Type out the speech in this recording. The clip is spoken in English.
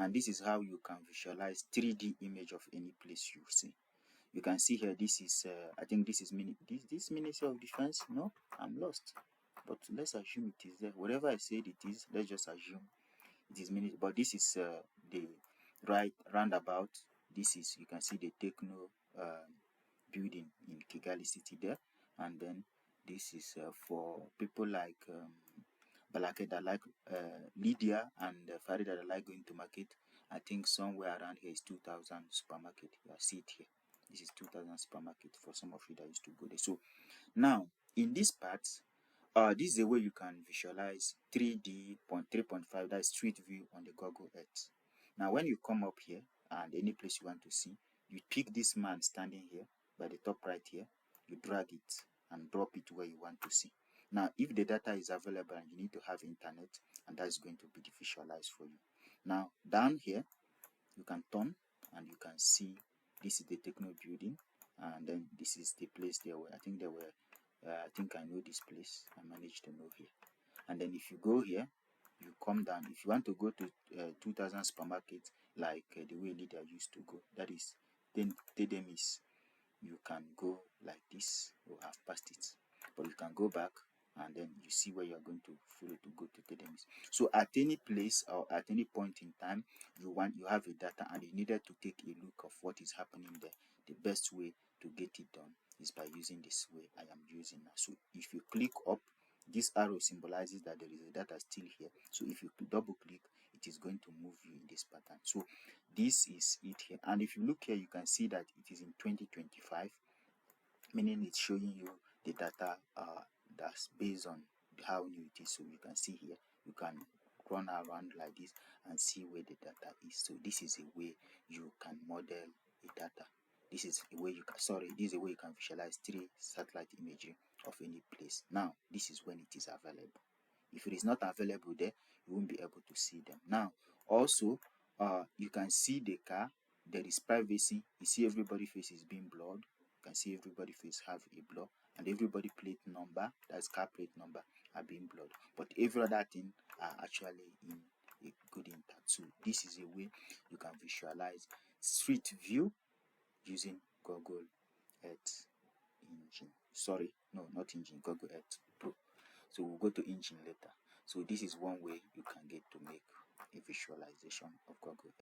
and this is how you can visualize 3D image of any place you see. You can see here, this is I think this is this Ministry of Defense. No, I'm lost, but let's assume it is there. Whatever I said it is, let's just assume it is Ministry. But this is the right roundabout. This is, you can see the Techno building in Kigali city there, and then this is for people like Balake that like Lydia and Farida that like going to market. I think somewhere around here is 2000 supermarket. I see it here. This is 2000 supermarket for some of you that used to go there. So now in this part, this is a way you can visualize 3D 3.5, that is street view on the Google Earth. Now when you come up here and any place you want to see, you pick this man standing here by the top right here, you drag it and drop it where you want to see. Now if the data is available and you need to have internet, and that is going to be visualized for you. Now down here you can turn and you can see this is the Techno building, and then this is the place there where I think there were I think I know this place. I managed to know here. And then if you go here, you come down. If you want to go to 2000 supermarket like the way Lydia used to go, that is then Tedemis, you can go like this or have passed it, but you can go back and then you see where you are going to follow to go to Tedemis. So at any place or at any point in time you have a data and you needed to take a look of what is happening there, the best way to get it done is by using this way I am using now. So if you click up, this arrow symbolizes that there is a data still here. So if you double click, it is going to move you in this pattern. So this is it here. And if you look here, you can see that it is in 2025, meaning it's showing you the data that's based on how new it is. So you can see here, you can run around like this and see where the data is. So this is a way you can model a data. This is a way you can, this is a way you can visualize 3 satellite imagery of any place. Now, this is when it is available. If it is not available there, you won't be able to see them. Now, also, you can see the car. There is privacy. You see everybody's face is being blurred. You can see everybody's face have a blur, and everybody plate number, that's car plate number, are being blurred. But every other thing are actually in a good intact. So this is a way you can visualize street view using Google Earth engine. Sorry, no, not engine, Google Earth Pro. So we'll go to engine later. So this is one way you can get to make a visualization of Google Earth.